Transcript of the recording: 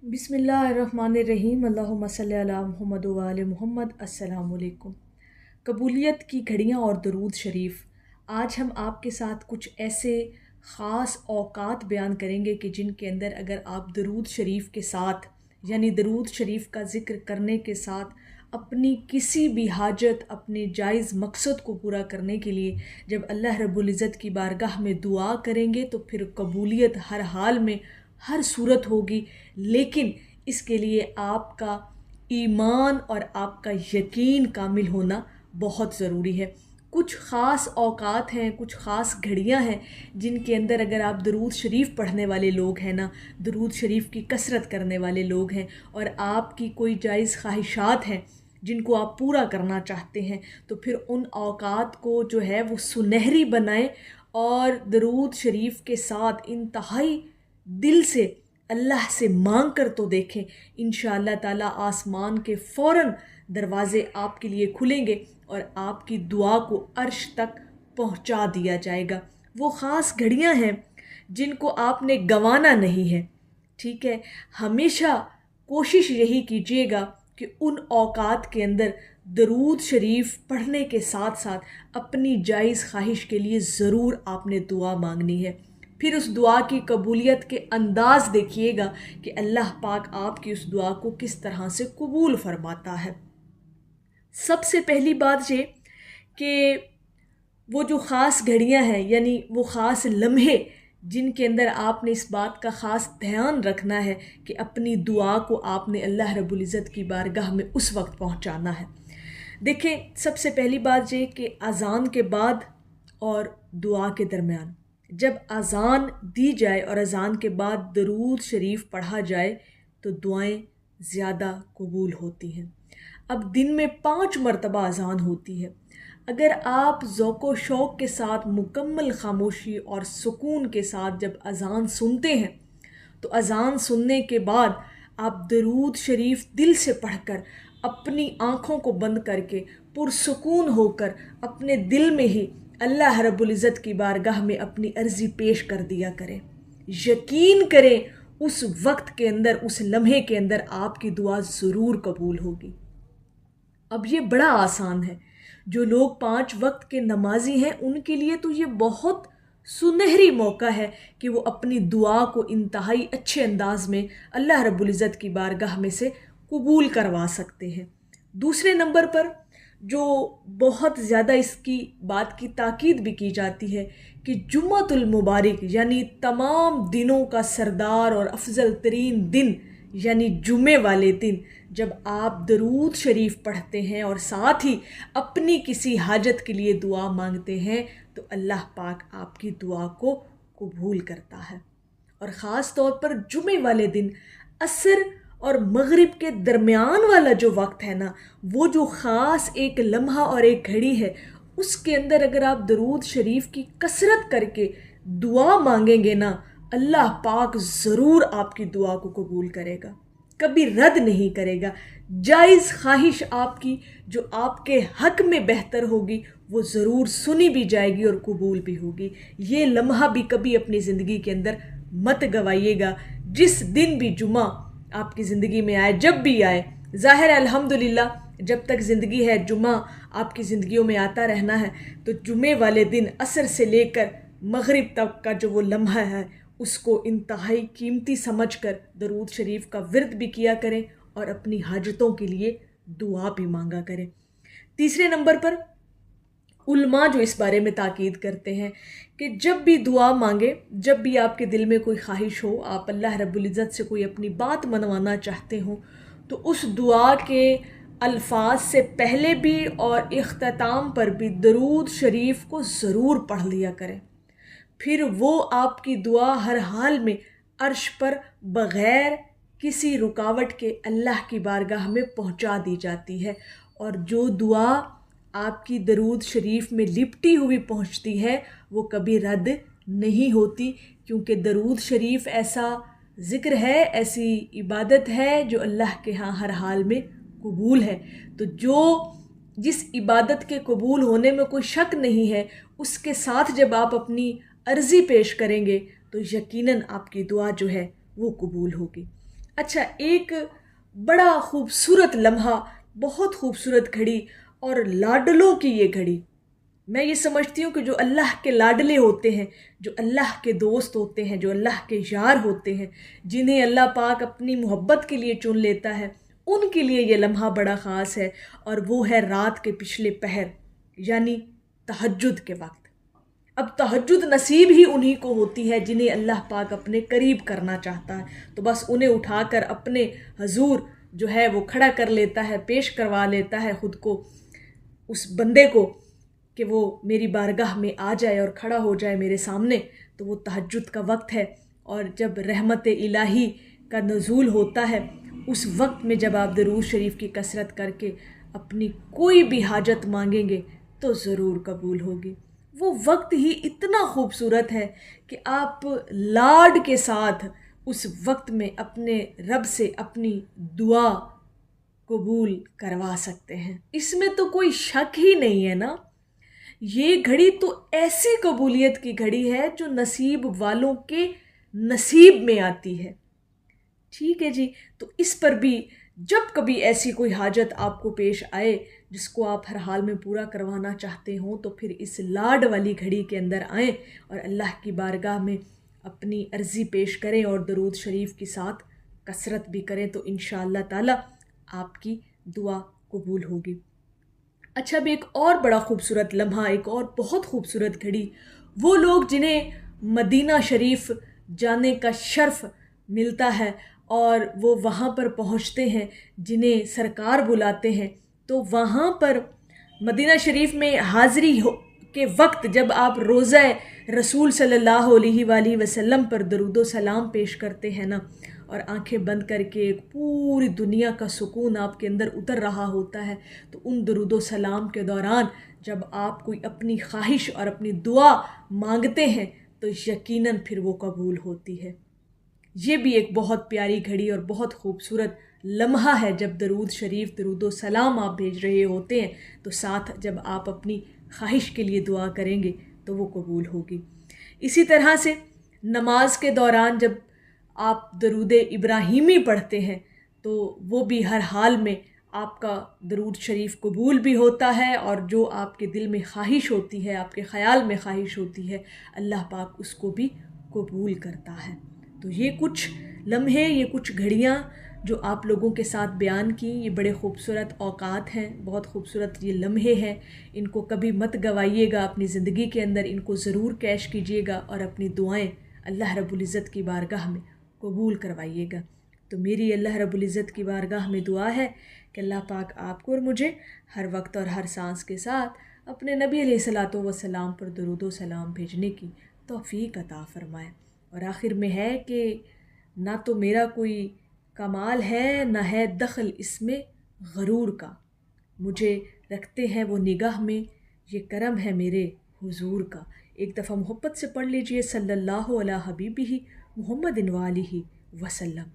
बिस्मिल्लाहिर्रहमानिर्रहीम। अल्लाहुम्मा सल्ली अला मुहम्मद व आले मुहम्मद। अस्सलामु अलैकुम। कबूलियत की घड़ियाँ और दरूद शरीफ। आज हम आपके साथ कुछ ऐसे ख़ास औक़ात बयान करेंगे कि जिनके अंदर अगर आप दरूद शरीफ के साथ यानी दरूद शरीफ का ज़िक्र करने के साथ अपनी किसी भी हाजत, अपने जायज़ मकसद को पूरा करने के लिए जब अल्लाह रब्बुल इज़्ज़त की बारगाह में दुआ करेंगे तो फिर कबूलियत हर हाल में, हर सूरत होगी। लेकिन इसके लिए आपका ईमान और आपका यकीन कामिल होना बहुत ज़रूरी है। कुछ ख़ास औक़ात हैं, कुछ ख़ास घड़ियाँ हैं जिनके अंदर अगर आप दरूद शरीफ पढ़ने वाले लोग हैं ना, दरूद शरीफ की कसरत करने वाले लोग हैं और आपकी कोई जायज़ ख्वाहिशात हैं जिनको आप पूरा करना चाहते हैं, तो फिर उन औक़ात को जो है वो सुनहरी बनाएं और दरूद शरीफ के साथ इंतहाई दिल से अल्लाह से मांग कर तो देखें। इंशाअल्लाह ताला आसमान के फ़ौरन दरवाज़े आपके लिए खुलेंगे और आपकी दुआ को अर्श तक पहुंचा दिया जाएगा। वो ख़ास घड़ियां हैं जिनको आपने गंवाना नहीं है, ठीक है। हमेशा कोशिश यही कीजिएगा कि उन औक़ात के अंदर दरूद शरीफ पढ़ने के साथ साथ अपनी जायज़ ख्वाहिश के लिए ज़रूर आपने दुआ मांगनी है। फिर उस दुआ की कबूलियत के अंदाज़ देखिएगा कि अल्लाह पाक आपकी उस दुआ को किस तरह से कबूल फरमाता है। सबसे पहली बात ये कि वो जो ख़ास घड़ियां हैं यानी वो ख़ास लम्हे जिनके अंदर आपने इस बात का ख़ास ध्यान रखना है कि अपनी दुआ को आपने अल्लाह रब्बुल इज़्ज़त की बारगाह में उस वक्त पहुंचाना है। देखें, सबसे पहली बात ये कि अज़ान के बाद और दुआ के दरमियान जब अज़ान दी जाए और अज़ान के बाद दरूद शरीफ पढ़ा जाए तो दुआएं ज़्यादा कबूल होती हैं। अब दिन में 5 मरतबा अज़ान होती है। अगर आप ज़ौक़ शौक़ के साथ मुकम्मल खामोशी और सुकून के साथ जब अज़ान सुनते हैं तो अज़ान सुनने के बाद आप दरूद शरीफ दिल से पढ़कर अपनी आँखों को बंद करके पुरसुकून होकर अपने दिल में ही अल्लाह रब्बुल इज़्ज़त की बारगाह में अपनी अर्ज़ी पेश कर दिया करें। यकीन करें उस वक्त के अंदर, उस लम्हे के अंदर आपकी दुआ ज़रूर कबूल होगी। अब ये बड़ा आसान है। जो लोग 5 वक्त के नमाजी हैं उनके लिए तो ये बहुत सुनहरी मौका है कि वो अपनी दुआ को इंतहाई अच्छे अंदाज में अल्लाह रब्बुल इज़्ज़त की बारगाह में से कबूल करवा सकते हैं। दूसरे नंबर पर जो बहुत ज़्यादा इसकी बात की ताकीद भी की जाती है कि जुम्मतुल मुबारक यानी तमाम दिनों का सरदार और अफजल तरीन दिन यानी जुमे वाले दिन जब आप दरूद शरीफ पढ़ते हैं और साथ ही अपनी किसी हाजत के लिए दुआ मांगते हैं तो अल्लाह पाक आपकी दुआ को कबूल करता है। और ख़ास तौर पर जुमे वाले दिन असर और मगरिब के दरमियान वाला जो वक्त है ना, वो जो ख़ास एक लम्हा और एक घड़ी है, उसके अंदर अगर आप दरूद शरीफ की कसरत करके दुआ मांगेंगे ना, अल्लाह पाक ज़रूर आपकी दुआ को कबूल करेगा, कभी रद्द नहीं करेगा। जायज़ ख्वाहिश आपकी जो आपके हक़ में बेहतर होगी वो ज़रूर सुनी भी जाएगी और कबूल भी होगी। ये लम्हा भी कभी अपनी ज़िंदगी के अंदर मत गवाइएगा। जिस दिन भी जुमा आपकी ज़िंदगी में आए, जब भी आए, ज़ाहिर है अल्हम्दुलिल्लाह जब तक ज़िंदगी है जुमा आपकी ज़िंदगियों में आता रहना है, तो जुमे वाले दिन असर से लेकर मगरिब तक का जो वो लम्हा है उसको इंतहाई कीमती समझकर दरूद शरीफ का विर्द भी किया करें और अपनी हाजतों के लिए दुआ भी मांगा करें। तीसरे नंबर पर उल्मा जो इस बारे में ताकीद करते हैं कि जब भी दुआ मांगे, जब भी आपके दिल में कोई ख्वाहिश हो, आप अल्लाह रब्बुल इज़्ज़त से कोई अपनी बात मनवाना चाहते हो, तो उस दुआ के अल्फाज से पहले भी और इख्तिताम पर भी दरूद शरीफ को ज़रूर पढ़ लिया करें। फिर वो आपकी दुआ हर हाल में अर्श पर बग़ैर किसी रुकावट के अल्लाह की बारगाह में पहुंचा दी जाती है। और जो दुआ आपकी दरूद शरीफ में लिपटी हुई पहुंचती है वो कभी रद्द नहीं होती, क्योंकि दरूद शरीफ ऐसा ज़िक्र है, ऐसी इबादत है जो अल्लाह के यहाँ हर हाल में कबूल है। तो जिस इबादत के कबूल होने में कोई शक नहीं है, उसके साथ जब आप अपनी अर्ज़ी पेश करेंगे तो यकीनन आपकी दुआ जो है वो कबूल होगी। اچھا، ایک بڑا خوبصورت لمحہ، بہت خوبصورت گھڑی اور لاڈلوں کی یہ گھڑی، میں یہ سمجھتی ہوں کہ جو اللہ کے لاڈلے ہوتے ہیں، جو اللہ کے دوست ہوتے ہیں، جو اللہ کے یار ہوتے ہیں، جنہیں اللہ پاک اپنی محبت کے لیے چن لیتا ہے، ان کے لیے یہ لمحہ بڑا خاص ہے، اور وہ ہے رات کے پچھلے پہر، یعنی تہجد کے وقت۔ اب تہجد نصیب ہی انہی کو ہوتی ہے جنہیں اللہ پاک اپنے قریب کرنا چاہتا ہے، تو بس انہیں اٹھا کر اپنے حضور جو ہے وہ کھڑا کر لیتا ہے، پیش کروا لیتا ہے خود کو اس بندے کو، کہ وہ میری بارگاہ میں آ جائے اور کھڑا ہو جائے میرے سامنے۔ تو وہ تہجد کا وقت ہے، اور جب رحمت الہی کا نزول ہوتا ہے، اس وقت میں جب آپ درود شریف کی کثرت کر کے اپنی کوئی بھی حاجت مانگیں گے تو ضرور قبول ہوگی۔ وہ وقت ہی اتنا خوبصورت ہے کہ آپ لاڈ کے ساتھ اس وقت میں اپنے رب سے اپنی دعا قبول کروا سکتے ہیں، اس میں تو کوئی شک ہی نہیں ہے نا۔ یہ گھڑی تو ایسی قبولیت کی گھڑی ہے جو نصیب والوں کے نصیب میں آتی ہے۔ ٹھیک ہے جی، تو اس پر بھی جب کبھی ایسی کوئی حاجت آپ کو پیش آئے جس کو آپ ہر حال میں پورا کروانا چاہتے ہوں، تو پھر اس لاڈ والی گھڑی کے اندر آئیں اور اللہ کی بارگاہ میں اپنی عرضی پیش کریں اور درود شریف کے ساتھ کثرت بھی کریں، تو انشاءاللہ تعالی آپ کی دعا قبول ہوگی۔ اچھا، اب ایک اور بڑا خوبصورت لمحہ، ایک اور بہت خوبصورت گھڑی، وہ لوگ جنہیں مدینہ شریف جانے کا شرف ملتا ہے اور وہ وہاں پر پہنچتے ہیں، جنہیں سرکار بلاتے ہیں، تو وہاں پر مدینہ شریف میں حاضری کے وقت جب آپ روضہ رسول صلی اللہ علیہ وآلہ وسلم پر درود و سلام پیش کرتے ہیں نا، اور آنکھیں بند کر کے ایک پوری دنیا کا سکون آپ کے اندر اتر رہا ہوتا ہے، تو ان درود و سلام کے دوران جب آپ کوئی اپنی خواہش اور اپنی دعا مانگتے ہیں تو یقیناً پھر وہ قبول ہوتی ہے۔ یہ بھی ایک بہت پیاری گھڑی اور بہت خوبصورت لمحہ ہے، جب درود شریف، درود و سلام آپ بھیج رہے ہوتے ہیں تو ساتھ جب آپ اپنی خواہش کے لیے دعا کریں گے تو وہ قبول ہوگی۔ اسی طرح سے نماز کے دوران جب آپ درود ابراہیمی پڑھتے ہیں تو وہ بھی ہر حال میں آپ کا درود شریف قبول بھی ہوتا ہے، اور جو آپ کے دل میں خواہش ہوتی ہے، آپ کے خیال میں خواہش ہوتی ہے، اللہ پاک اس کو بھی قبول کرتا ہے۔ تو یہ کچھ لمحے، یہ کچھ گھڑیاں جو آپ لوگوں کے ساتھ بیان کی، یہ بڑے خوبصورت اوقات ہیں، بہت خوبصورت یہ لمحے ہیں، ان کو کبھی مت گوائیے گا اپنی زندگی کے اندر، ان کو ضرور کیش کیجیے گا اور اپنی دعائیں اللہ رب العزت کی بارگاہ میں قبول کروائیے گا۔ تو میری اللہ رب العزت کی بارگاہ میں دعا ہے کہ اللہ پاک آپ کو اور مجھے ہر وقت اور ہر سانس کے ساتھ اپنے نبی علیہ الصلاۃ والسلام پر درود و سلام بھیجنے کی توفیق عطا فرمائے۔ اور آخر میں ہے کہ نہ تو میرا کوئی کمال ہے، نہ ہے دخل اس میں غرور کا، مجھے رکھتے ہیں وہ نگاہ میں، یہ کرم ہے میرے حضور کا۔ ایک دفعہ محبت سے پڑھ لیجئے، صلی اللہ علیہ حبیبہ محمد وآلہ وسلم۔